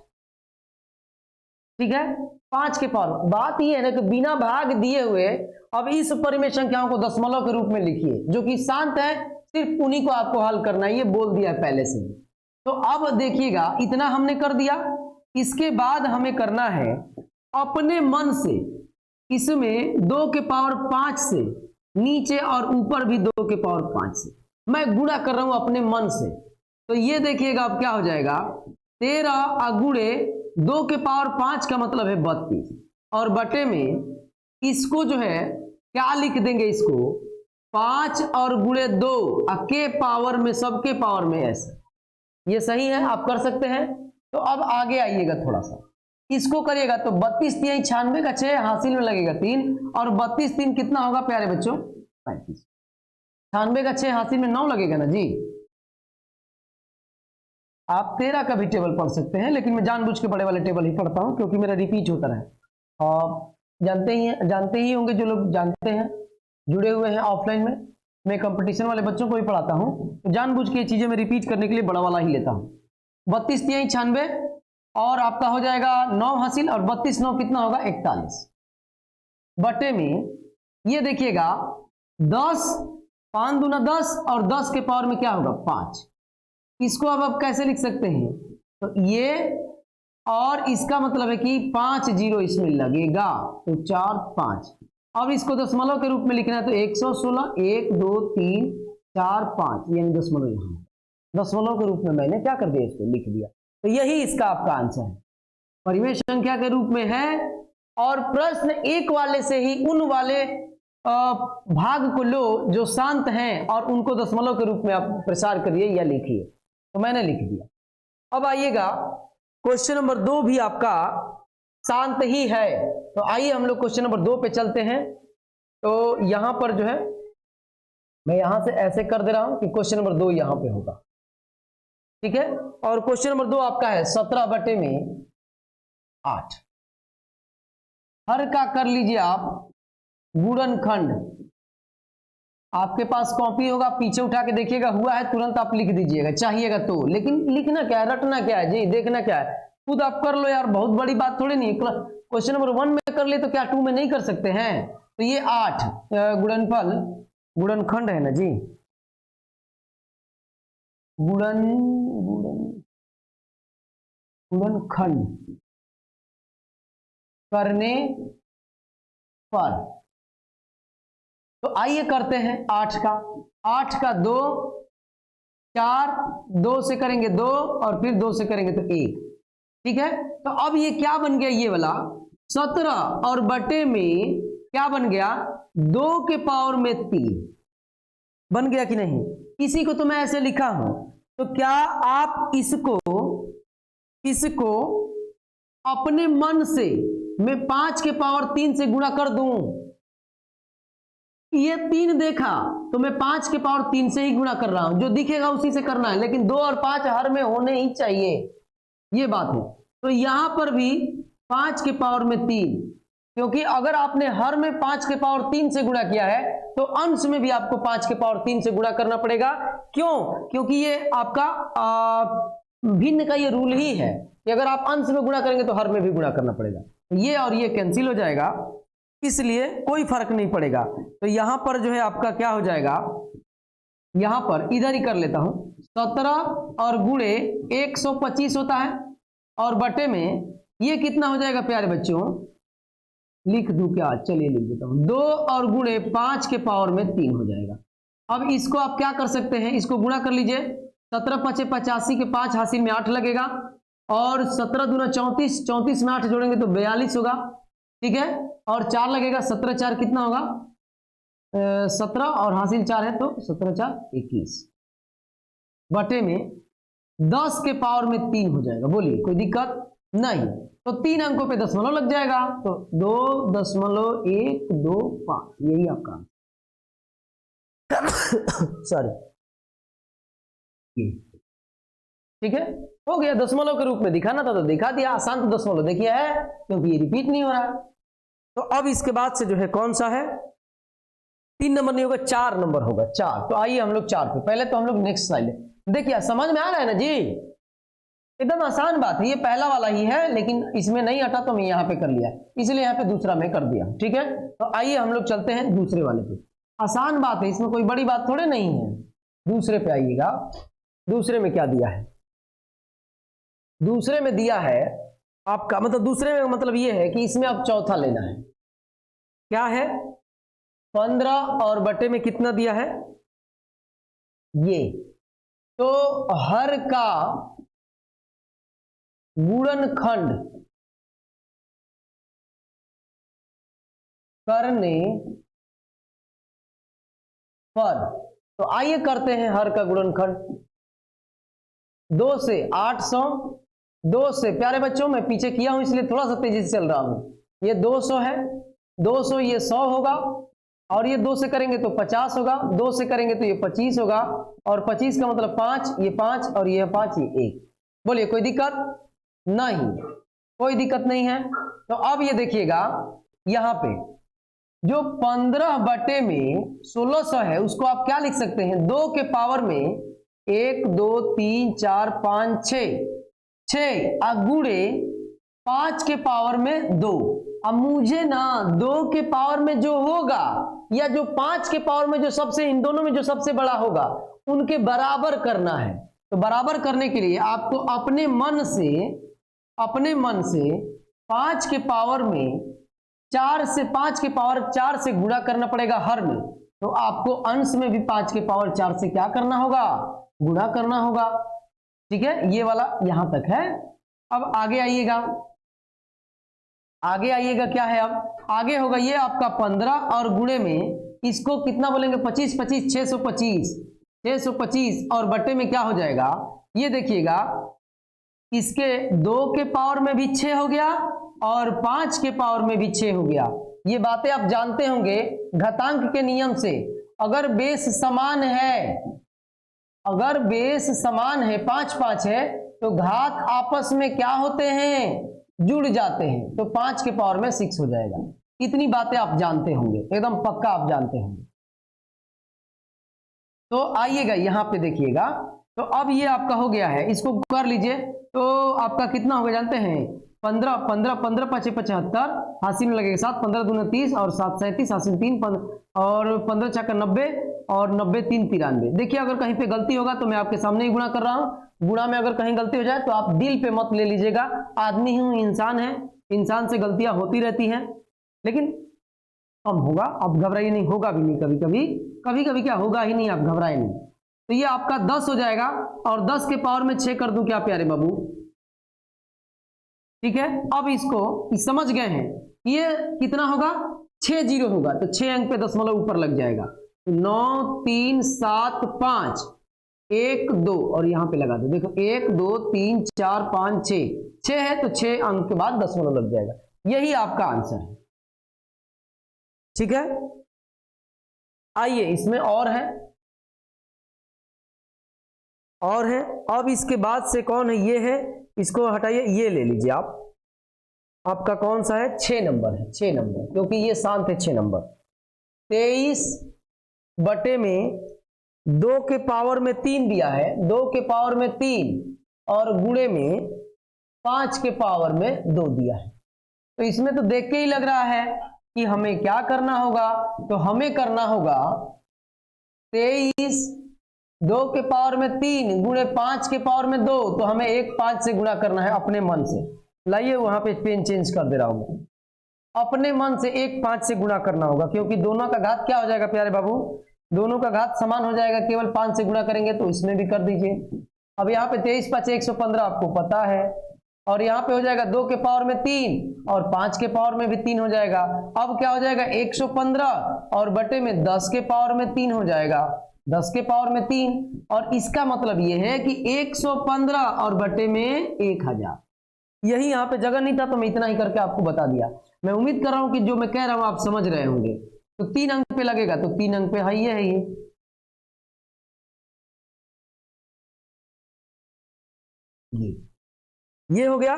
ठीक है, 5 के पावर। बात यह है ना कि बिना भाग दिए हुए अब इस परिमेय संख्याओं को दशमलव के रूप में लिखिए, जो कि शांत है, सिर्फ उन्हीं को आपको हल करना है, ये बोल दिया है पहले से ही। तो अब देखिएगा इतना हमने कर दिया, इसके बाद हमें करना है अपने मन से, इसमें 2 के पावर 5 से नीचे और ऊपर भी 2 के पावर 5 से मैं गुणा कर रहा हूं अपने मन से। तो ये देखिएगा अब क्या हो जाएगा, 13 गुणे 2 के पावर 5 का मतलब है 32, और बटे में इसको जो है क्या लिख देंगे, इसको 5 और गुणे 2 के पावर में, सबके पावर में ऐसे। ये सही है, आप कर सकते हैं। तो अब आगे आइएगा थोड़ा सा, इसको करिएगा तो 32 3 96 का 6 हासिल में लगेगा 3, और 32 3 कितना होगा प्यारे बच्चों 35। 96 का 6 हासिल में 9 लगेगा ना जी। आप 13 का भी टेबल पढ़ सकते हैं, लेकिन मैं जानबूझ के बड़े वाले टेबल ही पढ़ता हूं क्योंकि मेरा रिपीट होता रहे। और जानते ही होंगे जो लोग जानते हैं, जुड़े हुए हैं ऑफलाइन में, मैं कंपटीशन वाले बच्चों को भी पढ़ाता हूं, तो जानबूझ के ये चीजें मैं रिपीट करने के लिए बड़ा वाला ही लेता हूं। 32 3 96 और आपका हो जाएगा 9 हासिल, और 32 9 कितना होगा 41 बटे में, ये देखिएगा 10 5 दूना 10 और 10 के पावर में क्या होगा 5। इसको अब आप कैसे लिख सकते हैं, तो ये और इसका मतलब है कि 5 0 इसमें लगेगा, तो 4 5। अब इसको दशमलव के रूप में लिखना है तो 116 1 2 3 4 5, यानी दशमलव, यहाँ दशमलव के रूप में मैंने क्या कर दिया, इसको लिख दिया। तो यही इसका आपका आंसर है, परिमेय संख्या के रूप में है। और प्रश्न 1 वाले से ही उन वाले भाग को लो जो शांत हैं और उनको दशमलव के रूप में आप प्रसार करिए या लिखिए, तो मैंने लिख दिया। अब आइएगा क्वेश्चन नंबर 2 भी आपका शांत ही है, तो आइए हम लोग क्वेश्चन नंबर 2 पे चलते हैं। तो यहां पर जो है मैं यहां से ऐसे कर दे रहा हूं कि क्वेश्चन नंबर 2 यहां पे होगा, ठीक है। और क्वेश्चन नंबर 2 आपका है 17 बटे में 8। हर का कर लीजिए आप गुणनखंड। आपके पास कॉपी होगा, पीछे उठा के देखिएगा, हुआ है तुरंत आप लिख दीजिएगा चाहिएगा तो, लेकिन लिखना क्या है, रटना क्या है जी, देखना क्या है, खुद आप कर लो यार, बहुत बड़ी बात थोड़ी नहीं। क्वेश्चन नंबर 1 में कर ले तो क्या 2 में नहीं कर सकते हैं। तो ये 8 गुणनफल, गुणनखंड है ना जी, गुणनखंड करने पर, तो आइए करते हैं 8 का 2 4, 2 से करेंगे 2 और फिर 2 से करेंगे तो 1, ठीक है। तो अब ये क्या बन गया, ये वाला 17 और बटे में क्या बन गया 2 के पावर में 3 बन गया कि नहीं। इसी को तो मैं ऐसे लिखा हूं, तो क्या आप इसको अपने मन से मैं 5 के पावर 3 से गुणा कर दूं, ये 3 देखा तो मैं 5 के पावर 3 से ही गुणा कर रहा हूं, जो दिखेगा उसी से करना है, लेकिन 2 और 5 हर में होने ही चाहिए, ये बात है। तो यहां पर भी 5 के पावर में 3, क्योंकि अगर आपने हर में 5 के पावर 3 से गुणा किया है तो अंश में भी आपको 5 के पावर 3 से गुणा करना पड़ेगा। क्यों, क्योंकि ये आपका भिन्न का ये रूल ही है कि अगर आप अंश में गुणा करेंगे तो हर में भी गुणा करना पड़ेगा, तो ये और ये कैंसिल हो जाएगा, इसलिए कोई फर्क नहीं पड़ेगा। तो यहां पर जो है आपका क्या हो जाएगा, यहां पर इधर ही कर लेता हूं, 17 और गुणे 125 होता है, और बटे में ये कितना हो जाएगा प्यारे बच्चों, लिख दूं क्या, चलिए लिख देता हूं, 2 और गुणे 5 के पावर में 3 हो जाएगा। अब इसको आप क्या कर सकते हैं, इसको गुणा कर लीजिए, 17 5 85 के 5 हासिल में 8 लगेगा, और 17 दूना 34, 34 में 8 जोड़ेंगे तो 42 होगा, ठीक है। और 4 लगेगा, 17 4 कितना होगा 17, और हासिल 4 है तो 17 4 21 बटे में 10 के पावर में 3 हो जाएगा। बोलिए कोई दिक्कत नहीं, तो 3 अंकों पे दशमलव लग जाएगा, तो 2.125, यही आपका सॉरी, ठीक है, हो गया। दशमलव के रूप में दिखाना था तो दिखा दिया, आसान तो दशमलव देखिए है, क्योंकि ये रिपीट नहीं हो रहा है। तो अब इसके बाद से जो है कौन सा है, 3 नंबर नहीं होगा, 4 नंबर होगा, 4। तो आइए हम लोग 4 पे, पहले तो हम लोग नेक्स्ट स्लाइड देखिए, समझ में आ रहा है ना जी, एकदम आसान बात है, ये पहला वाला ही है, लेकिन इसमें नहीं हटा तो मैं यहाँ पे कर लिया, इसलिए यहाँ पे दूसरा मैं कर दिया, ठीक है। तो आइए हम लोग चलते हैं दूसरे वाले पे, आसान बात है, इसमें कोई बड़ी बात थोड़े नहीं है। दूसरे पे आइएगा, दूसरे में क्या दिया है, दूसरे में दिया है आपका, मतलब दूसरे में मतलब ये है कि इसमें आप चौथा लेना है, क्या है 15 और बटे में कितना दिया है ये, तो हर का गुणनखंड करने पर। तो आइए करते हैं हर का गुणनखंड। 2 से 800, 2 से प्यारे बच्चों मैं पीछे किया हूं इसलिए थोड़ा सा तेजी से चल रहा हूं। ये 200 है, 200 ये 100 होगा, और ये 2 से करेंगे तो 50 होगा, 2 से करेंगे तो ये 25 होगा, और 25 का मतलब 5, ये 5 और ये 5, ये 1। बोलिए कोई दिक्कत नहीं, कोई दिक्कत नहीं है। तो अब ये देखिएगा यहां पे जो 15 बटे में 1600 है उसको आप क्या लिख सकते हैं, 2 के पावर में 1 2 3 4 5 6 गुणे 5 के पावर में 2। अब मुझे ना 2 के पावर में जो होगा या जो 5 के पावर में जो सबसे, इन दोनों में जो सबसे बड़ा होगा उनके बराबर करना है। तो बराबर करने के लिए आपको अपने मन से 5 के पावर में 4 से 5 के पावर 4 से गुणा करना पड़ेगा हर में। तो आपको अंश में भी 5 के पावर 4 से क्या करना होगा, गुणा करना होगा। ठीक है, ये वाला यहां तक है। अब आगे आइएगा, आगे आइएगा क्या है, अब आगे होगा ये आपका 15 और गुणे में इसको कितना बोलेंगे, 25 25 625 और बटे में क्या हो जाएगा, ये देखिएगा इसके 2 के पावर में भी 6 हो गया और 5 के पावर में भी 6 हो गया। ये बातें आप जानते होंगे घातांक के नियम से। अगर बेस समान है, अगर बेस समान है 5 5 है तो घात आपस में क्या होते हैं, जुड़ जाते हैं। तो 5 के पावर में 6 हो जाएगा। इतनी बातें आप जानते होंगे, एकदम पक्का आप जानते होंगे। तो आइएगा यहां पे देखिएगा, तो अब ये आपका हो गया है, इसको कर लीजिए। तो आपका कितना होगा जानते हैं, 15 15 15 5 75, हासिल में लगेगा 7, 15 दूना 30 और 7 37, हासिल 3 और 15 छक्का 90 और 90 3 93। देखिए अगर कहीं पे गलती होगा तो मैं आपके सामने ही गुणा कर रहा हूं। गुणा में अगर कहीं गलती हो जाए तो आप दिल पे मत ले लीजिएगा, आदमी हूं, इंसान है, इंसान से गलतियां होती रहती हैं, लेकिन कम होगा। अब घबराइए नहीं, होगा भी नहीं, कभी कभी कभी कभी क्या होगा ही नहीं, आप घबराए नहीं। तो ये आपका 10 हो जाएगा और 10 के पावर में 6 कर दूं क्या प्यारे बाबू, ठीक है। अब इसको समझ गए हैं, ये कितना होगा, 6 0 होगा तो 6 अंक पे दशमलव ऊपर लग जाएगा। तो 9 3 7 5 1 2 और यहां पे लगा दो, देखो 1 2 3 4 5 6 है तो 6 अंक के बाद दशमलव लग जाएगा। यही आपका आंसर है, ठीक है। आइए इसमें और है, और है। अब इसके बाद से कौन है, ये है, इसको हटाइए, ये ले लीजिए आप। आपका कौन सा है, 6 नंबर है, 6 नंबर, क्योंकि ये शांत है 6 नंबर। 23 बटे में 2 के पावर में 3 दिया है, 2 के पावर में 3 और गुणे में 5 के पावर में 2 दिया है। तो इसमें तो देख के ही लग रहा है कि हमें क्या करना होगा, तो हमें करना होगा 23 2 के पावर में 3 गुणे 5 के पावर में 2, तो हमें 1 5 से गुणा करना है अपने मन से। लाइए वहां पे पेन चेंज कर दे रहा हूं मैं, अपने मन से 1 5 से गुणा करना होगा, क्योंकि दोनों का घात क्या हो जाएगा प्यारे बाबू, दोनों का घात समान हो जाएगा, केवल 5 से गुणा करेंगे। तो इसमें भी कर दीजिए। अब यहाँ पे 23 5 115 आपको पता है, और यहाँ पे हो जाएगा 2 के पावर में 3 और 5 के पावर में भी 3 हो जाएगा। अब क्या हो जाएगा 115 और बटे में 10 के पावर में 3 हो जाएगा, 10 के पावर में 3, और इसका मतलब ये है कि 115 और बटे में 1000। यही यहाँ पे जगह नहीं था तो मैं इतना ही करके आपको बता दिया। मैं उम्मीद कर रहा हूं कि जो मैं कह रहा हूं आप समझ रहे होंगे। तो 3 अंक पे लगेगा, तो 3 अंक पे है ये ये हो गया।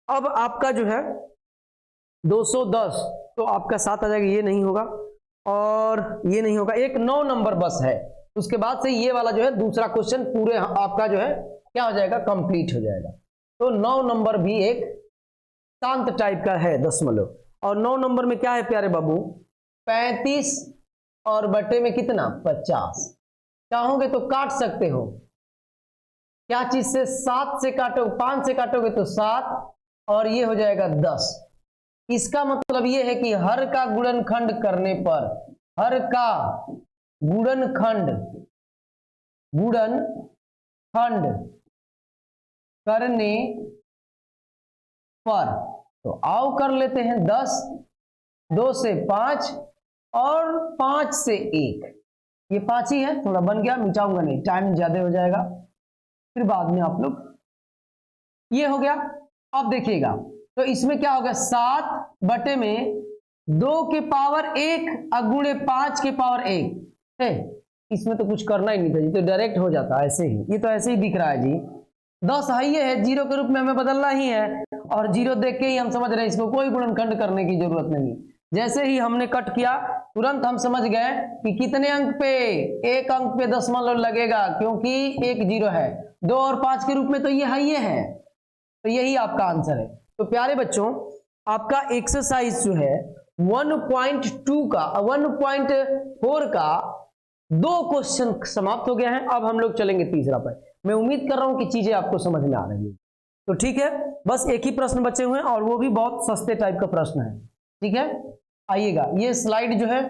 अब आपका जो है 210 तो आपका 7 आ जाएगा, ये नहीं होगा और ये नहीं होगा, एक 9 नंबर बस है। उसके बाद से ये वाला जो है दूसरा क्वेश्चन पूरे आपका जो है क्या हो जाएगा, कंप्लीट हो जाएगा। तो 9 नंबर भी एक शांत टाइप का है दशमलव। और 9 नंबर में क्या है प्यारे बाबू, 35 और बटे में कितना 50। चाहोगे तो काट सकते हो, क्या चीज से, 7 से काटोगे, 5 से काटोगे तो 7 और ये हो जाएगा 10। इसका मतलब ये है कि हर का गुणनखंड करने पर, हर का गुणनखंड करने पर, तो आओ कर लेते हैं 10 2 से 5 और 5 से 1, ये 5 ही है, थोड़ा बन गया, मिटाऊंगा नहीं, टाइम ज्यादा हो जाएगा, फिर बाद में आप लोग, ये हो गया। अब देखिएगा तो इसमें क्या होगा, 7 बटे में 2 के पावर 1 गुणे 5 के पावर 1 है, इसमें तो कुछ करना ही नहीं था, ये तो डायरेक्ट हो जाता ऐसे ही, ये तो ऐसे ही दिख रहा है जी। 10 है, ये है, 0 के रूप में हमें बदलना ही है, और 0 देख के ही हम समझ रहे हैं इसको कोई गुणनखंड करने की जरूरत नहीं। जैसे ही हमने कट किया तुरंत हम समझ गए कि कितने अंक पे, 1 अंक पे दशमलव लगेगा, क्योंकि 1 0 है, 2 और 5 के रूप में तो ये है, तो यही आपका आंसर है। तो प्यारे बच्चों, आपका एक्सरसाइज जो है 1.2 का 1.4 का 2 क्वेश्चन समाप्त हो गया है। अब हम लोग चलेंगे तीसरा पर। मैं उम्मीद कर रहा हूं कि चीजें आपको समझ में आ रही है। तो ठीक है, बस एक ही प्रश्न बचे हुए हैं और वो भी बहुत सस्ते टाइप का प्रश्न है। ठीक है, आइएगा। ये स्लाइड जो है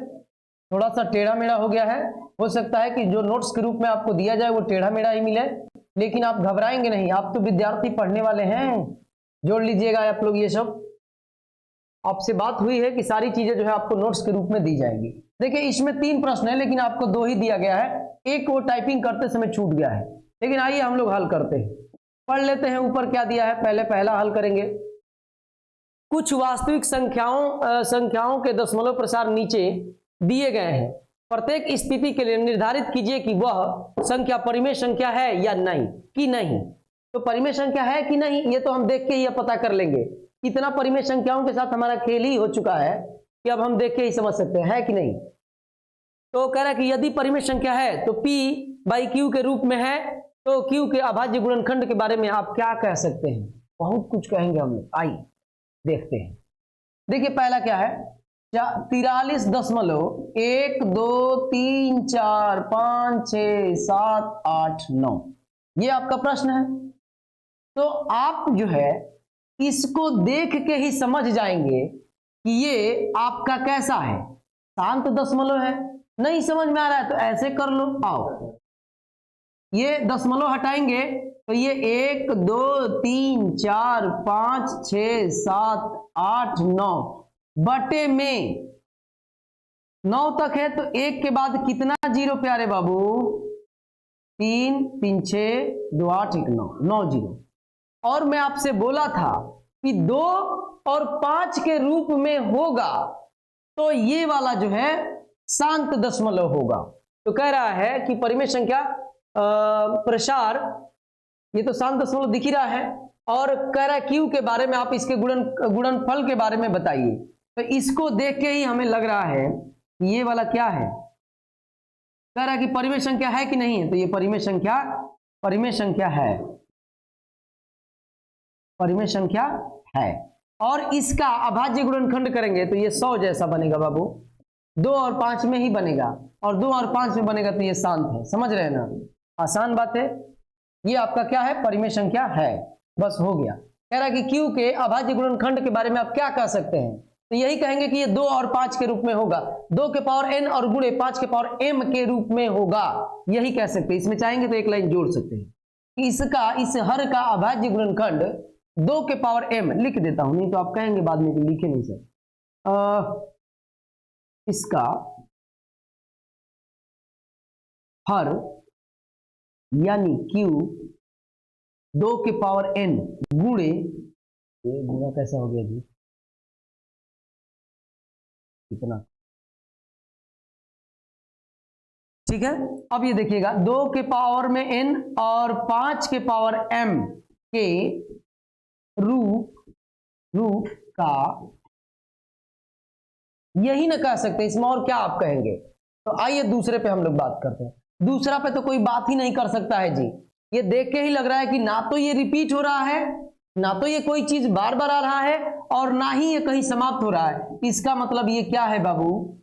थोड़ा सा टेढ़ा मेढ़ा हो गया है, हो सकता है कि जो नोट्स के रूप में आपको दिया जाए वो टेढ़ा मेढ़ा ही मिले, लेकिन आप घबराएंगे नहीं, आप तो विद्यार्थी पढ़ने वाले हैं, जोड़ लीजिएगा आप लोग। ये सब आपसे बात हुई है कि सारी चीजें जो है आपको नोट्स के रूप में दी जाएंगी। देखिए इसमें 3 प्रश्न है, लेकिन आपको 2 ही दिया गया है, एक वो टाइपिंग करते समय छूट गया है, लेकिन आइए हम लोग हल करते हैं, पढ़ लेते हैं। ऊपर क्या दिया है, पहले पहला हल करेंगे। कुछ वास्तविक संख्याओं के दशमलव प्रसार नीचे दिए गए हैं, प्रत्येक स्थिति के लिए निर्धारित कीजिए कि वह संख्या परिमेय संख्या है या नहीं। तो परिमेय संख्या है कि नहीं, ये तो हम देख के ही पता कर लेंगे। इतना परिमेय संख्याओं के साथ हमारा खेल ही हो चुका है कि अब हम देख के ही समझ सकते हैं है कि नहीं। तो कह रहा है कि यदि परिमेय संख्या है तो P/Q के रूप में है, तो Q के अभाज्य गुणनखंड के बारे में आप क्या कह सकते हैं। बहुत कुछ कहेंगे हम लोग, आइए देखते हैं। देखिए पहला क्या है, 43.123456789, ये आपका प्रश्न है। तो आप जो है इसको देख के ही समझ जाएंगे कि ये आपका कैसा है, शांत दशमलव है। नहीं समझ में आ रहा है तो ऐसे कर लो, आओ ये दशमलव हटाएंगे तो ये 1 2 3 4 5 6 7 8 9 बटे में 9 तक है, तो 1 के बाद कितना जीरो प्यारे बाबू, 3 3 6 2 8 1 9, 9 जीरो। और मैं आपसे बोला था कि 2 और 5 के रूप में होगा, तो ये वाला जो है शांत दशमलव होगा। तो कह रहा है कि परिमेय संख्या प्रसार, ये तो शांत दशमलव दिख ही रहा है, और कह रहा है क्यू के बारे में आप इसके गुणनफल के बारे में बताइए। तो इसको देख के ही हमें लग रहा है ये वाला क्या है, कह रहा है कि परिमेय संख्या है कि नहीं है, तो ये परिमेय संख्या है, परिमेय संख्या है। और इसका अभाज्य गुणनखंड करेंगे तो ये 100 जैसा बनेगा बाबू, 2 और 5 में ही बनेगा, और 2 और 5 में बनेगा तो ये शांत है। समझ रहे हैं ना, आसान बात है। ये आपका क्या है, परिमेय संख्या है, बस हो गया। कह रहा है कि क्यू के अभाज्य गुणनखंड के बारे में आप क्या कह सकते हैं, तो यही कहेंगे कि ये 2 और 5 के रूप में होगा, 2 के पावर n और गुणे 5 के पावर m के रूप में होगा, यही कह सकते हैं। इसमें चाहेंगे तो एक लाइन जोड़ सकते हैं, इसका इस हर का अभाज्य गुणनखंड 2 के पावर m लिख देता हूं, नहीं तो आप कहेंगे बाद में कि लिखे नहीं सर। इसका हर यानी q 2 के पावर n गुणे, ये गुणा कैसा हो गया जी, कितना, ठीक है। अब ये देखिएगा 2 के पावर में n और 5 के पावर m के रूप का, यही ना कह सकते, इसमें और क्या आप कहेंगे। तो आइए दूसरे पे हम लोग बात करते हैं। दूसरा पे तो कोई बात ही नहीं कर सकता है जी, ये देख के ही लग रहा है कि ना तो ये रिपीट हो रहा है, ना तो ये कोई चीज बार बार आ रहा है, और ना ही ये कहीं समाप्त हो रहा है। इसका मतलब ये क्या है बाबू,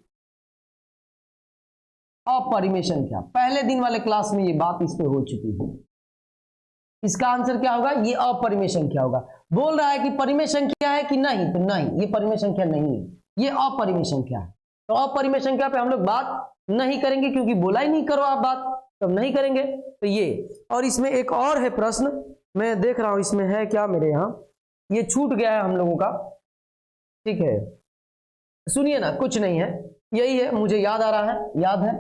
अपरिमेय संख्या। पहले दिन वाले क्लास में ये बात इस पे हो चुकी है। इसका आंसर क्या होगा, ये अपरिमेय संख्या होगा। बोल रहा है कि परिमेय संख्या है कि नहीं, तो नहीं, ये परिमेय संख्या नहीं है, ये अपरिमेय संख्या है। तो अपरिमेय संख्या पे हम लोग बात नहीं करेंगे, क्योंकि बोला ही नहीं करो आप बात, तब नहीं करेंगे। तो ये, और इसमें एक और है प्रश्न, मैं देख रहा हूं इसमें है क्या मेरे यहाँ, ये छूट गया है हम लोगों का, ठीक है। सुनिए ना, कुछ नहीं है, यही है, मुझे याद आ रहा है, याद है,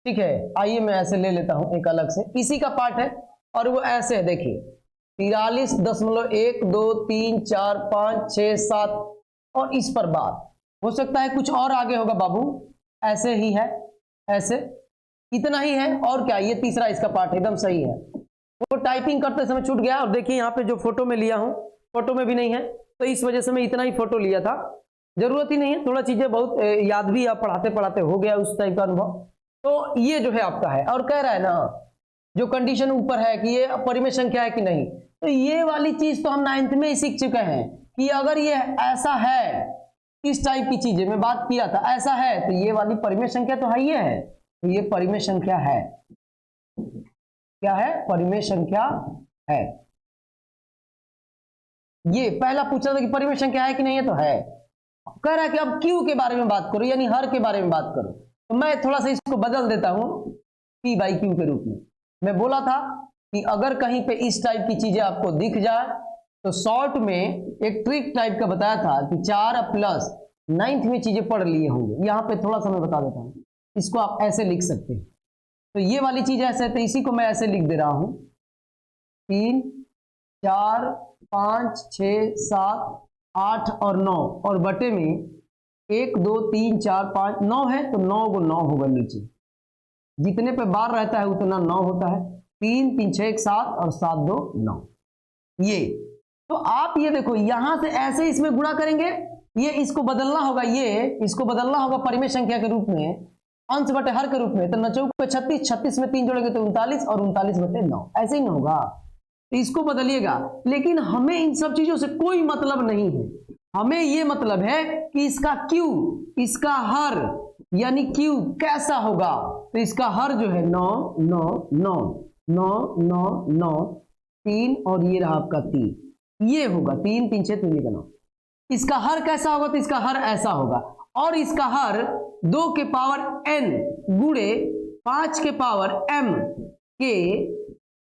ठीक है। आइए मैं ऐसे ले लेता हूं एक अलग से, इसी का पार्ट है और वो ऐसे है, देखिए 43.1 2 3 4 5 6 7 और इस पर बात हो सकता है कुछ और आगे होगा बाबू, ऐसे ही है, ऐसे इतना ही है और क्या, ये तीसरा इसका पार्ट एकदम सही है। वो टाइपिंग करते समय छूट गया और देखिए यहाँ पे जो फोटो में लिया हूँ, फोटो में भी नहीं है, तो इस वजह से मैं इतना ही फोटो लिया था, जरूरत ही नहीं है, थोड़ा चीजें बहुत याद भी आप पढ़ाते पढ़ाते हो गया उस टाइप का अनुभव। तो ये जो है आपका है, और कह रहा है ना जो कंडीशन ऊपर है कि ये परिमेय संख्या है कि नहीं, तो ये वाली चीज तो हम 9th में ही सीख चुके हैं कि अगर ये ऐसा है, इस टाइप की चीजें मैं बात किया था, ऐसा है तो ये वाली परिमेय संख्या तो है, ये है, तो ये परिमेय संख्या है, क्या है, परिमेय संख्या है। ये पहला पूछा था कि परिमेय संख्या है कि नहीं है, तो है। कह रहा है कि अब क्यू के बारे में बात करो, यानी हर के बारे में बात करो, तो मैं थोड़ा सा इसको बदल देता हूं पी बाई क्यू के रूप में। मैं बोला था कि अगर कहीं पे इस टाइप की चीजें आपको दिख जाए तो शॉर्ट में एक ट्रिक टाइप का बताया था कि 4 प्लस 9th में चीजें पढ़ लिए होंगे, यहां पे थोड़ा सा मैं बता देता हूं, इसको आप ऐसे लिख सकते हैं, तो ये वाली चीज ऐसे है, तो इसी को मैं ऐसे लिख दे रहा हूं 3 4 5 6 7 8 और 9 और बटे में 1 2 3 4 5 9 है, तो 9 को 9 होगा, नीचे जितने पे बार रहता है उतना 9 होता है, 3 3 6 1 7 और 7 2 9। ये तो आप ये देखो यहां से ऐसे इसमें गुणा करेंगे, ये इसको बदलना होगा, ये इसको बदलना होगा परिमेय संख्या के रूप में, अंश बटे हर के रूप में, तो 9 चौक पे 36, 36 में 3 जोड़ेंगे तो 39 और 39 बटे 9, ऐसे ही ना होगा, तो इसको बदलिएगा। लेकिन हमें इन सब चीजों से कोई मतलब नहीं है, हमें ये मतलब है कि इसका क्यू, इसका हर यानी क्यू कैसा होगा, तो इसका हर जो है 9 9 9 9 9 9 3 और ये रहा आपका 3, ये होगा 3 3 6 3 का 9। इसका हर कैसा होगा, तो इसका हर ऐसा होगा, और इसका हर 2 के पावर n गुणे 5 के पावर m के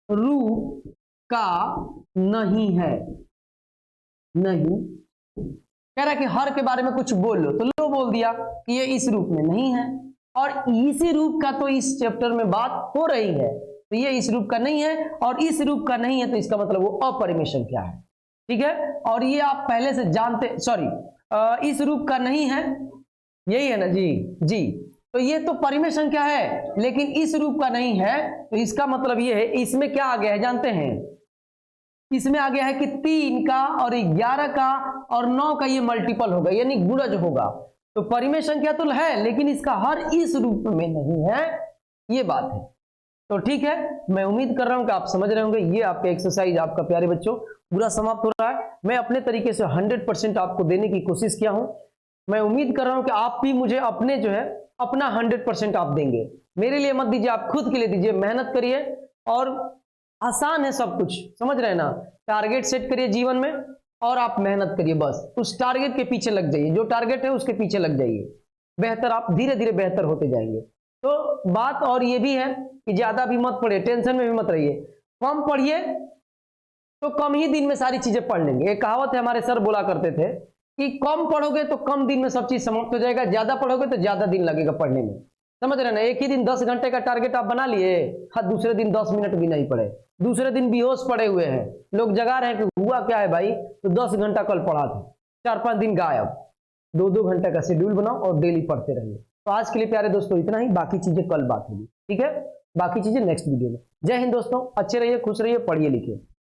रूप का नहीं है। नहीं कह रहा है कि हर के बारे में कुछ बोल लो, तो लो बोल दिया कि ये इस रूप में नहीं है, और इसी रूप का तो इस चैप्टर में बात हो रही है, तो ये इस रूप का नहीं है और इस रूप का नहीं है, तो इसका मतलब वो अपरिमेय संख्या है, ठीक है। और ये आप पहले से जानते, सॉरी इस रूप का नहीं है, यही है ना जी, जी, तो ये तो परिमेय संख्या है लेकिन इस रूप का नहीं है, तो इसका मतलब ये है, इसमें क्या आ गया है जानते हैं, इसमें आ गया है कि 3 का और 11 का और 9 का ये मल्टीपल होगा, यानी गुणज होगा, तो परिमेय संख्या तो है लेकिन इसका हर इस रूप में नहीं है, ये बात है। तो ठीक है, मैं उम्मीद कर रहा हूं कि आप समझ रहे होंगे। ये आपका एक्सरसाइज आपका प्यारे बच्चों पूरा समाप्त हो रहा है। मैं अपने तरीके से 100% आपको देने की कोशिश किया हूं, मैं उम्मीद कर रहा हूं कि आप भी मुझे अपने जो है अपना 100% आप देंगे। मेरे लिए मत दीजिए, आप खुद के लिए दीजिए, मेहनत करिए, और आसान है सब कुछ, समझ रहे हैं ना। टारगेट सेट करिए जीवन में और आप मेहनत करिए, बस उस टारगेट के पीछे लग जाइए, जो टारगेट है उसके पीछे लग जाइए, बेहतर आप धीरे धीरे बेहतर होते जाएंगे। तो बात और ये भी है कि ज्यादा भी मत पढ़िए, टेंशन में भी मत रहिए, कम पढ़िए तो कम ही दिन में सारी चीजें पढ़ लेंगे। एक कहावत है, हमारे सर बोला करते थे कि कम पढ़ोगे तो कम दिन में सब चीज समाप्त हो जाएगा, ज्यादा पढ़ोगे तो ज्यादा दिन लगेगा पढ़ने में, समझ रहे ना। एक ही दिन 10 घंटे का टारगेट आप बना लिए, हाँ दूसरे दिन 10 मिनट भी नहीं पढ़े, दूसरे दिन बेहोश पड़े हुए हैं, लोग जगा रहे हैं कि हुआ क्या है भाई, तो 10 घंटा कल पढ़ा था, 4-5 दिन गायब। 2-2 घंटे का शेड्यूल बनाओ और डेली पढ़ते रहिए। तो आज के लिए प्यारे दोस्तों इतना ही, बाकी चीजें कल बात होगी, ठीक है, बाकी चीजें नेक्स्ट वीडियो में। जय हिंद दोस्तों, अच्छे रहिए, खुश रहिए, पढ़िए लिखिए।